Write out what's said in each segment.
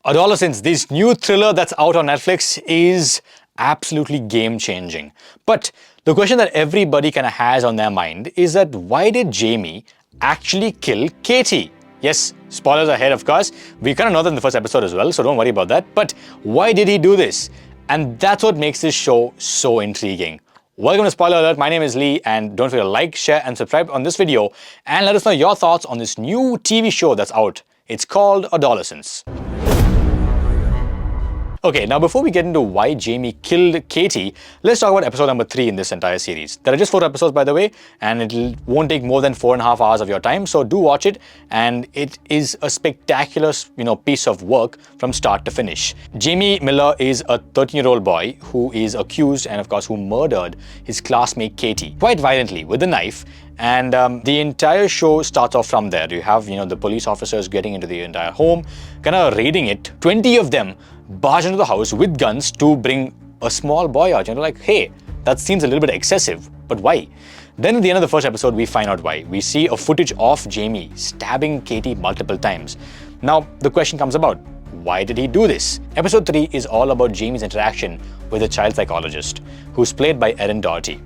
Adolescence, this new thriller that's out on Netflix, is absolutely game-changing. But the question that everybody kind of has on their mind is that why did Jamie actually kill Katie? Yes, spoilers ahead, of course. We kind of know that in the first episode as well, so don't worry about that. But why did he do this? And that's what makes this show so intriguing. Welcome to Spoiler Alert. My name is Lee, and don't forget to like, share, and subscribe on this video, and let us know your thoughts on this new TV show that's out. It's called Adolescence. Okay, now before we get into why Jamie killed Katie, let's talk about episode number 3 in this entire series. There are just 4 episodes, by the way, and it won't take more than 4.5 hours of your time, so do watch it, and it is a spectacular, piece of work from start to finish. Jamie Miller is a 13-year-old boy who is accused and, of course, who murdered his classmate Katie quite violently with a knife. And the entire show starts off from there. You have, the police officers getting into the entire home, kind of raiding it. 20 of them barge into the house with guns to bring a small boy out. Like, hey, that seems a little bit excessive, but why? Then at the end of the first episode, we find out why. We see a footage of Jamie stabbing Katie multiple times. Now, the question comes about, why did he do this? Episode 3 is all about Jamie's interaction with a child psychologist, who's played by Erin Doherty.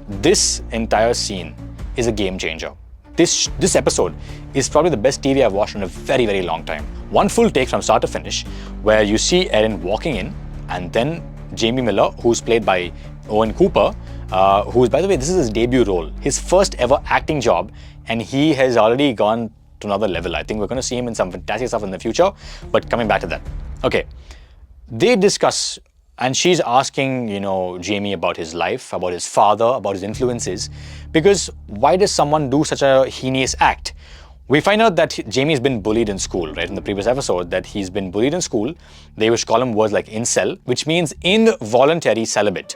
This entire scene is a game changer. This episode is probably the best TV I've watched in a very, very long time. One full take from start to finish, where you see Erin walking in, and then Jamie Miller, who's played by Owen Cooper, who's, by the way, this is his debut role, his first ever acting job, and he has already gone to another level. I think we're going to see him in some fantastic stuff in the future, but coming back to that. Okay, they discuss, and she's asking, Jamie about his life, about his father, about his influences, because why does someone do such a heinous act? We find out that Jamie's been bullied in school, right? In the previous episode, that he's been bullied in school. They used to call him words like incel, which means involuntary celibate.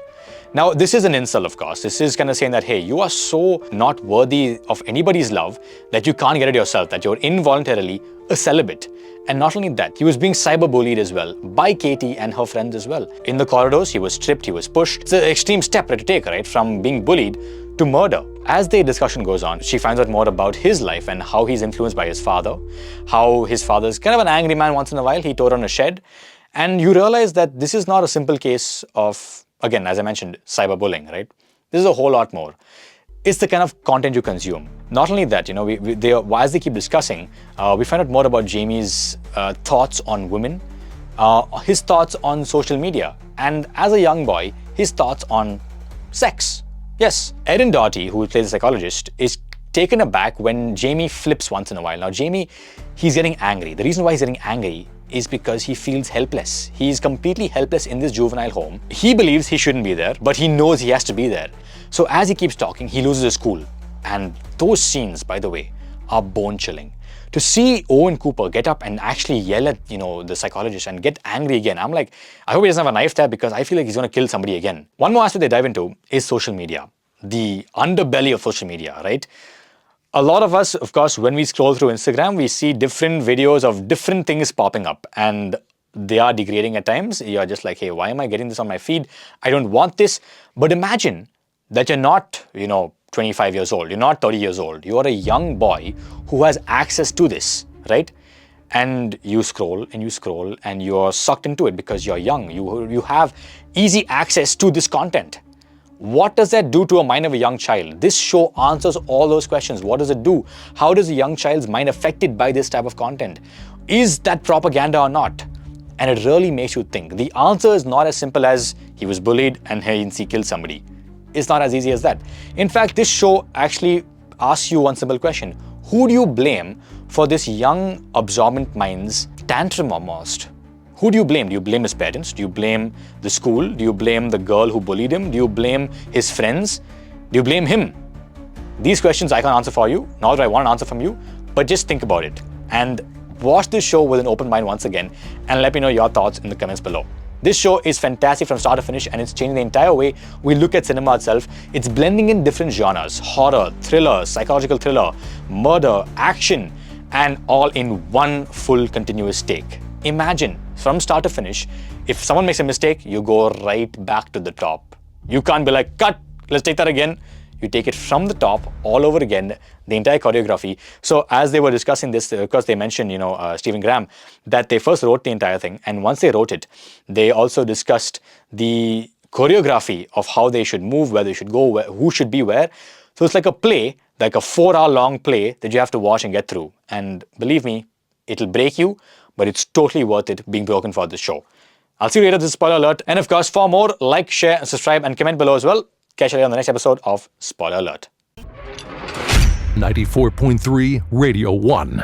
Now, this is an incel, of course. This is kind of saying that, hey, you are so not worthy of anybody's love that you can't get it yourself, that you're involuntarily a celibate. And not only that, he was being cyberbullied as well by Katie and her friends as well. In the corridors, he was stripped, he was pushed. It's an extreme step to take, right? From being bullied to murder. As the discussion goes on, she finds out more about his life and how he's influenced by his father, how his father's kind of an angry man once in a while. He tore down a shed. And you realize that this is not a simple case of, again, as I mentioned, cyberbullying, right? This is a whole lot more. It's the kind of content you consume. Not only that, as they keep discussing, we find out more about Jamie's thoughts on women, his thoughts on social media, and as a young boy, his thoughts on sex. Yes, Erin Doherty, who plays the psychologist, is taken aback when Jamie flips once in a while. Now, Jamie, he's getting angry. The reason why he's getting angry is because he feels helpless. He's completely helpless in this juvenile home. He believes he shouldn't be there, but he knows he has to be there. So as he keeps talking, he loses his cool. And those scenes, by the way, are bone-chilling. To see Owen Cooper get up and actually yell at, the psychologist and get angry again, I'm like, I hope he doesn't have a knife there, because I feel like he's going to kill somebody again. One more aspect they dive into is social media. The underbelly of social media, right? A lot of us, of course, when we scroll through Instagram, we see different videos of different things popping up, and they are degrading at times. You're just like, hey, why am I getting this on my feed? I don't want this. But imagine that you're not, 25 years old. You're not 30 years old. You are a young boy who has access to this, right? And you scroll and you scroll and you're sucked into it because you're young. You have easy access to this content. What does that do to a mind of a young child? This show answers all those questions. What does it do? How does a young child's mind affected by this type of content? Is that propaganda or not? And it really makes you think. The answer is not as simple as he was bullied and he killed somebody. It's not as easy as that. In fact, this show actually asks you one simple question. Who do you blame for this young, absorbent mind's tantrum almost? Who do you blame? Do you blame his parents? Do you blame the school? Do you blame the girl who bullied him? Do you blame his friends? Do you blame him? These questions I can't answer for you, nor do I want an answer from you, but just think about it. And watch this show with an open mind once again, and let me know your thoughts in the comments below. This show is fantastic from start to finish, and it's changing the entire way we look at cinema itself. It's blending in different genres: horror, thriller, psychological thriller, murder, action, and all in one full continuous take. Imagine, from start to finish, if someone makes a mistake, you go right back to the top. You can't be like, cut, let's take that again. you take it from the top all over again, the entire choreography. So as they were discussing this, because they mentioned, Stephen Graham, that they first wrote the entire thing. And once they wrote it, they also discussed the choreography of how they should move, where they should go, who should be where. So it's like a play, like a 4-hour long play that you have to watch and get through. And believe me, it'll break you, but it's totally worth it being broken for this show. I'll see you later. This is Spoiler Alert. And of course, for more, like, share, and subscribe, and comment below as well. Catch you later on the next episode of Spoiler Alert. 94.3 Radio 1.